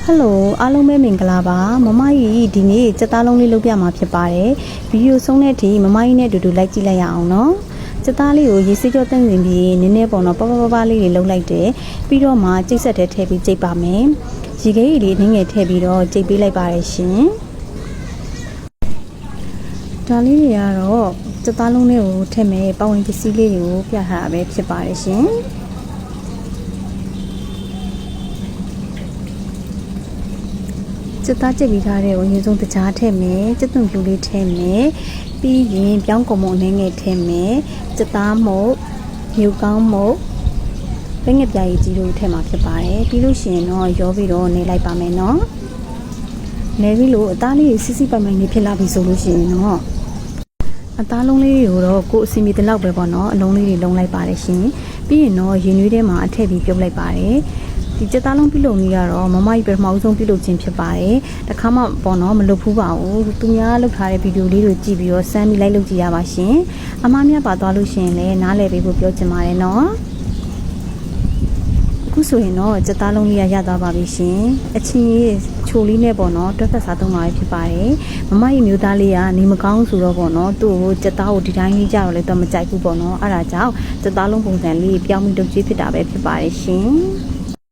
Hello အားလုံးပဲမင်္ဂလာပါမမကြီးဒီနေ့စက်သားလုံးလေးလုပ်ပြမှာဖြစ်ပါတယ်ဗီဒီယိုဆုံးတဲ့အထိမမကြီးနဲ့အတူတူလိုက်ကြည့်လိုက်ရအောင်နော်စက်သားလေးကိုရေစိကြောတန့်စင်ပြီးနည်းနည်းပေါ့နော်ပလေးတွေလုပ်လိုက်တယ်ပြီးတော့မှကြိတ်ဆက်တဲ့ထည့်ပြီးကြိတ်ပါမယ်ရေခဲရည်လေးနည်းငယ်ထည့်ပြီးတော့ကြိတ်ပေးလိုက်ပါတယ်ရှင်ဒါလေးတွေကတော့စက်သားလုံးလေးကိုထည့်မယ်ပဝင်ပစ္စည်းလေးတွေကိုပြထားတာပဲဖြစ်ပါတယ်ရှင်စက်သားကြိတ်ပြီးထားတဲ့ကိုရေစုံတကြားထည့်မယ်စက်သွန်ပြူလေးထည့်မယ်ပြီးရင်ပြောင်းကုန်မုံအနေငယ်ထည့်မယ်စက်သားမုတ်မြူကောင်းမုတ်ပဲငယ်ပြားကြီးကြီးတို့ထည့်မှာဖြစ်ပါတယ်ပြီးလို့ရှိရင်တော့ရောပြီးတော့နေလိုက်ပါမယ်နော်နေပြီးလို့အသားလေးစစ်စစ်ပိုင်ပိုင်လေးဖြစ်လာပြီဆိုလို့ရှိရင်တော့အသားလုံးလေးတွေကိုတော့ကိုယ်အစီအမီတလောက်ပဲပေါ့နော်အလုံးလေးတွေလုံးလိုက်ပါတယ်ရှင်ပြီးရင်တော့ရေနွေးထဲမှာအထည့်ပြီးပြုတ်လိုက်ပါတယ်ဒီစက်သားလုံးပြုလုပ်နေရတော့မမကြီးပထမဆုံးပြုလုပ်ခြင်းဖြစ်ပါတယ်တခါမှပေါ့နော်မလုပ်ဘူးပါဘူးသူများလုပ်ထားတဲ့ဗီဒီယိုလေးတွေကြည့်ပြီးတော့စမ်းပြီးလိုက်လုပ်ကြည့်ရပါရှင်အမားများပါသွားလို့ရှိရင်လည်းနားလည်ပေးဖို့ပြောချင်ပါတယ်နော်အခုဆိုရင်တော့စက်သားလုံးလေးရသွားပါပြီရှင်အချင်းကြီးချိုလေးနဲ့ပေါ့နော်တွက်ဖက်စားသုံးပါပဲဖြစ်ပါတယ်မမကြီးမျိုးသားလေးကနေမကောင်းဆိုတော့ပေါ့နော်သူ့ကိုစက်သားကိုဒီတိုင်းကြီးကြတော့လည်းတော့မကြိုက်ဘူးပေါ့နော်အဲ့ဒါကြောင့်စက်သားလုံးပုံစံလေးပြောင်းပြီးလုပ်ကြည့်ဖြစ်တာပဲဖြစ်ပါတယ်ရှင်